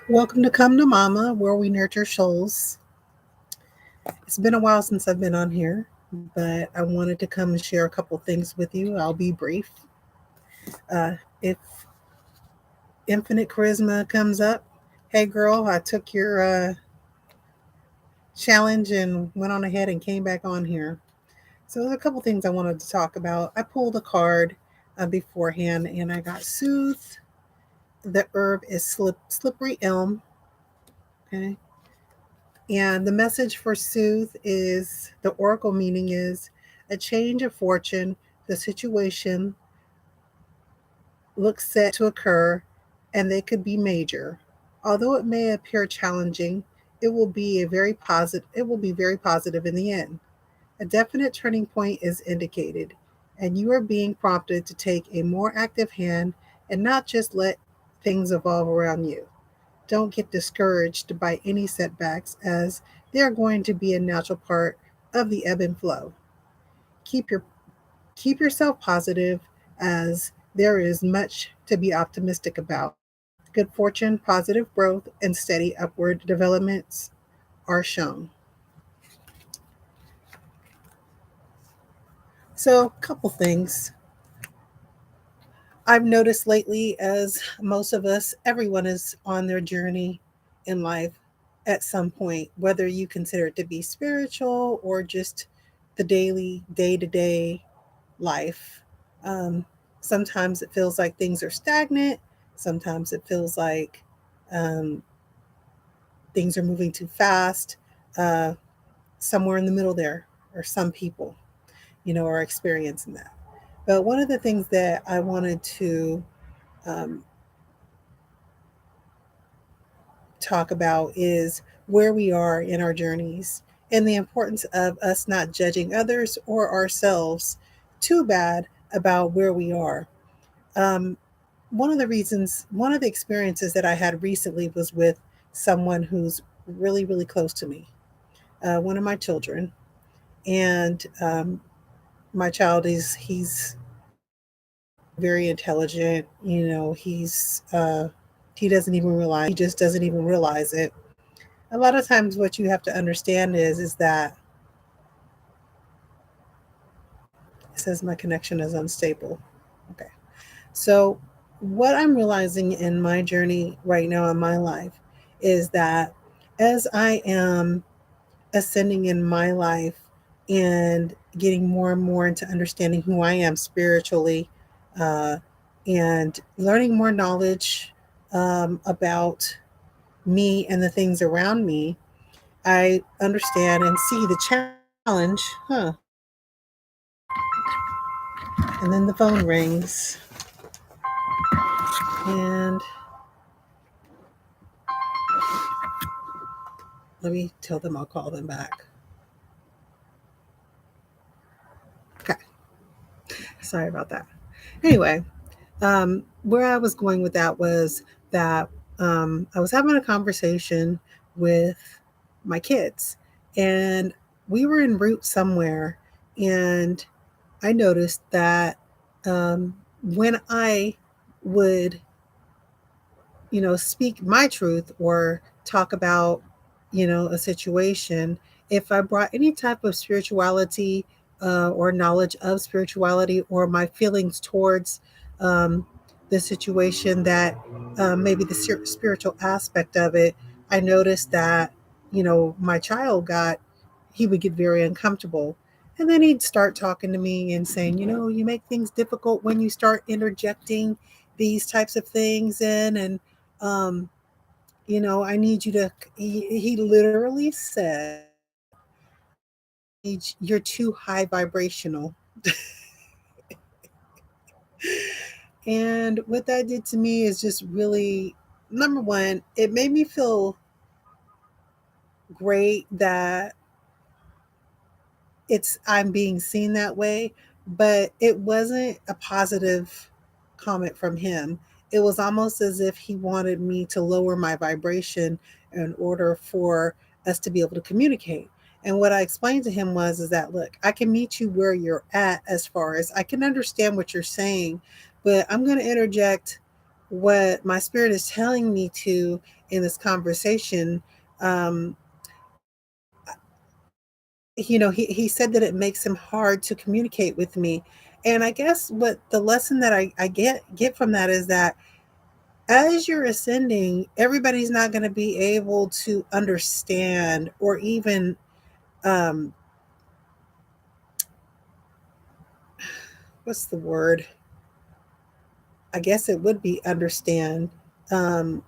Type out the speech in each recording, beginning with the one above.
Welcome to Come to Mama, where we nurture souls. It's been a while since I've been on here, but I wanted to come and share a couple things with you. I'll be brief. If Infinite Charisma comes up, hey girl, I took your challenge and went on ahead and came back on here. So there's a couple things I wanted to talk about. I pulled a card beforehand and I got soothed. The herb is slippery elm. Okay. And the message for Sooth is the oracle meaning is a change of fortune. The situation looks set to occur and they could be major. Although it may appear challenging, it will be very positive in the end. A definite turning point is indicated, and you are being prompted to take a more active hand and not just let things evolve around you. Don't get discouraged by any setbacks, as they are going to be a natural part of the ebb and flow. Keep your keep yourself positive, as there is much to be optimistic about. Good fortune, positive growth, and steady upward developments are shown. So, a couple things I've noticed lately, as most of us, everyone is on their journey in life at some point, whether you consider it to be spiritual or just the daily, day to day life. Um, Sometimes it feels like things are stagnant, sometimes it feels like um, things are moving too fast. Uh, Somewhere in the middle there, or some people, are experiencing that. But one of the things that I wanted to um, talk about is where we are in our journeys and the importance of us not judging others or ourselves too bad about where we are. Um, one of the experiences that I had recently was with someone who's really, really close to me, one of my children. And my child he's very intelligent. He doesn't even realize, he just doesn't even realize it. A lot of times what you have to understand is that it says my connection is unstable. Okay. So what I'm realizing in my journey right now in my life is that as I am ascending in my life and getting more and more into understanding who I am spiritually, uh, and learning more knowledge about me and the things around me, I understand and see the challenge. And then the phone rings, and let me tell them I'll call them back. Okay, sorry about that. Anyway, where I was going with that was that I was having a conversation with my kids, and we were en route somewhere, and I noticed that um, when I would, speak my truth or talk about, a situation, if I brought any type of spirituality or knowledge of spirituality or my feelings towards um, the situation, that maybe the spiritual aspect of it, I noticed that, my child he would get very uncomfortable. And then he'd start talking to me and saying, you make things difficult when you start interjecting these types of things in. And um, I need you to, he literally said, you're too high vibrational. And what that did to me is just really, number one, it made me feel great that I'm being seen that way, but it wasn't a positive comment from him. It was almost as if he wanted me to lower my vibration in order for us to be able to communicate. And what I explained to him was is that, look, I can meet you where you're at, as far as I can understand what you're saying, but I'm going to interject what my spirit is telling me to in this conversation, um, he said that it makes him hard to communicate with me. And I guess what the lesson that I get from that is that as you're ascending, everybody's not going to be able to understand or even, um, what's the word? I guess it would be understand, um,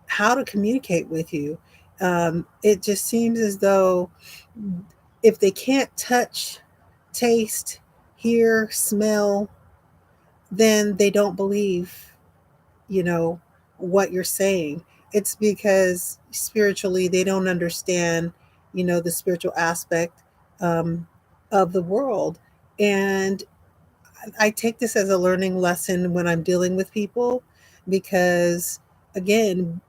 how to communicate with you. It just seems as though if they can't touch, taste, hear, smell, then they don't believe, you know, what you're saying. It's because spiritually they don't understand, the spiritual aspect, um, of the world. And I take this as a learning lesson when I'm dealing with people because, again,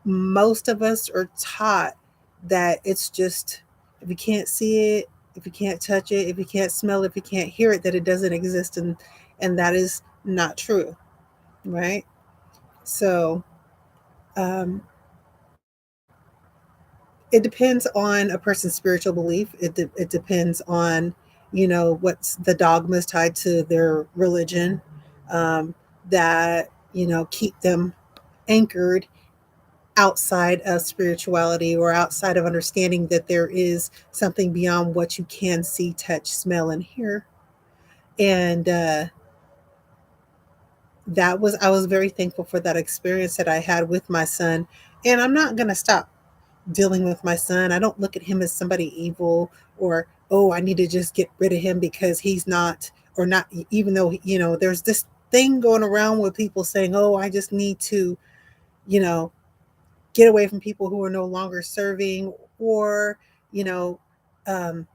most of us are taught that it's just, if you can't see it, if you can't touch it, if you can't smell it, if you can't hear it, that it doesn't exist. And that is not true, right? So, um, it depends on a person's spiritual belief. It depends on, what's the dogmas tied to their religion, um, that, keep them anchored outside of spirituality or outside of understanding that there is something beyond what you can see, touch, smell, and hear. And I was very thankful for that experience that I had with my son. And I'm not going to stop dealing with my son. I don't look at him as somebody evil or, oh, I need to just get rid of him because he's not, or not, even though, there's this thing going around with people saying, oh, I just need to, you know, get away from people who are no longer serving, or, you know, um,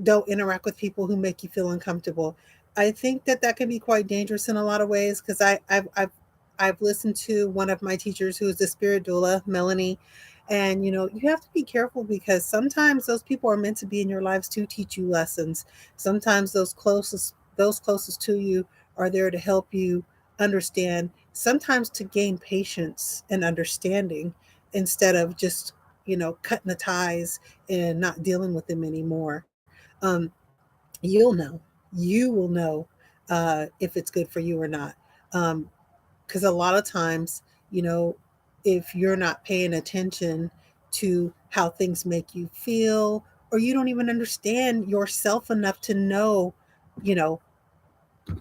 don't interact with people who make you feel uncomfortable. I think that that can be quite dangerous in a lot of ways because I've listened to one of my teachers who is a spirit doula, Melanie, and you have to be careful because sometimes those people are meant to be in your lives to teach you lessons. Sometimes those closest to you are there to help you understand, sometimes to gain patience and understanding instead of just cutting the ties and not dealing with them anymore. um, you'll know. You will know if it's good for you or not. Because a lot of times, you know, if you're not paying attention to how things make you feel, or you don't even understand yourself enough to know, you know,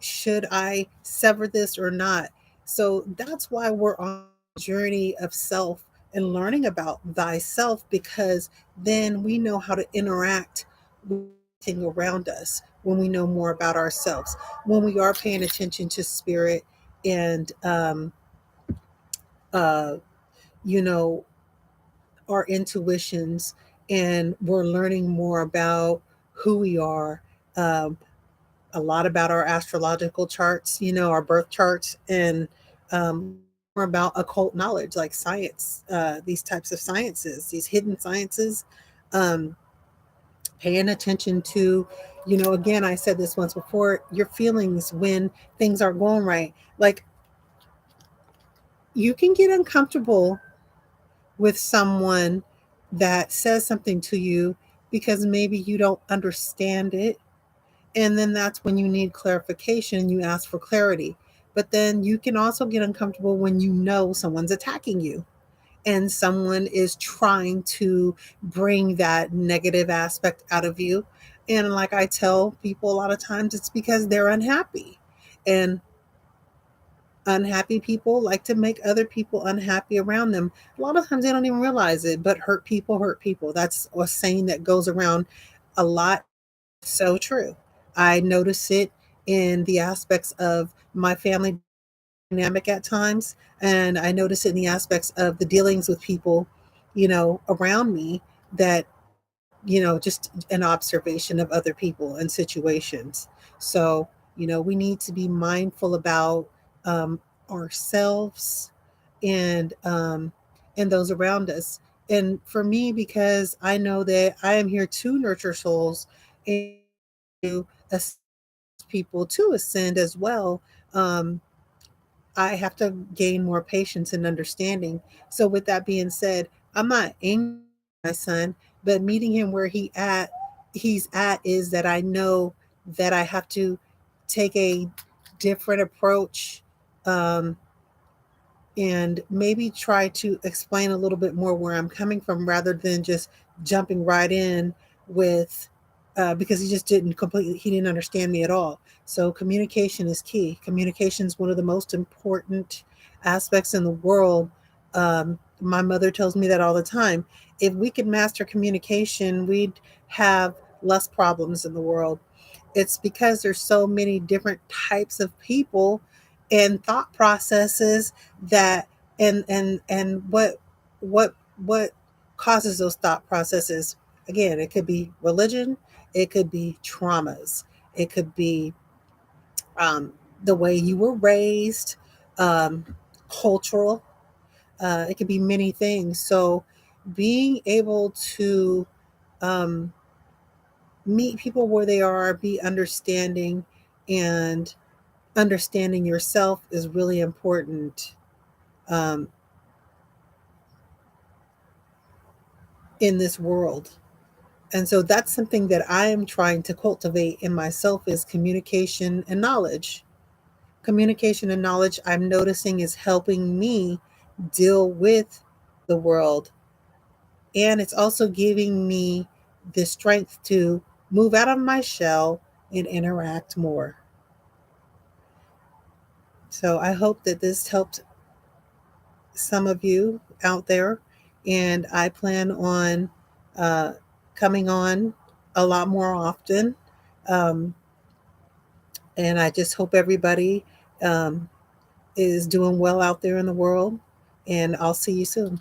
should I sever this or not? So that's why we're on a journey of self and learning about thyself, because then we know how to interact with everything around us when we know more about ourselves, when we are paying attention to spirit and, uh, you know, our intuitions, and we're learning more about who we are. Um, a lot about our astrological charts, our birth charts, and more about occult knowledge like science, these types of sciences, these hidden sciences. Um, Paying attention to, again, I said this once before, your feelings when things aren't going right. Like, you can get uncomfortable with someone that says something to you because maybe you don't understand it. And then that's when you need clarification and you ask for clarity. But then you can also get uncomfortable when you know someone's attacking you and someone is trying to bring that negative aspect out of you. And like I tell people a lot of times, it's because they're unhappy. And unhappy people like to make other people unhappy around them. A lot of times they don't even realize it, but hurt people hurt people. That's a saying that goes around a lot. So true. I notice it in the aspects of my family dynamic at times, and I notice it in the aspects of the dealings with people, around me, that, just an observation of other people and situations. So, we need to be mindful about, um, ourselves and those around us. And for me, because I know that I am here to nurture souls and to assist people to ascend as well. Um, I have to gain more patience and understanding. So with that being said, I'm not angry at my son, but meeting him where he's at is that I know that I have to take a different approach, um, and maybe try to explain a little bit more where I'm coming from rather than just jumping right in with, because he didn't understand me at all. So communication is key. Communication is one of the most important aspects in the world. My mother tells me that all the time. If we could master communication, we'd have less problems in the world. It's because there's so many different types of people and thought processes that, and what causes those thought processes. Again, it could be religion, it could be traumas, it could be, um, the way you were raised, um, cultural, it could be many things. So being able to, um, meet people where they are, be understanding, and understanding yourself is really important, um, in this world. And so that's something that I am trying to cultivate in myself is communication and knowledge. Communication and knowledge I'm noticing is helping me deal with the world. And it's also giving me the strength to move out of my shell and interact more. So I hope that this helped some of you out there. And I plan on, uh, coming on a lot more often. Um, and I just hope everybody, is doing well out there in the world. And I'll see you soon.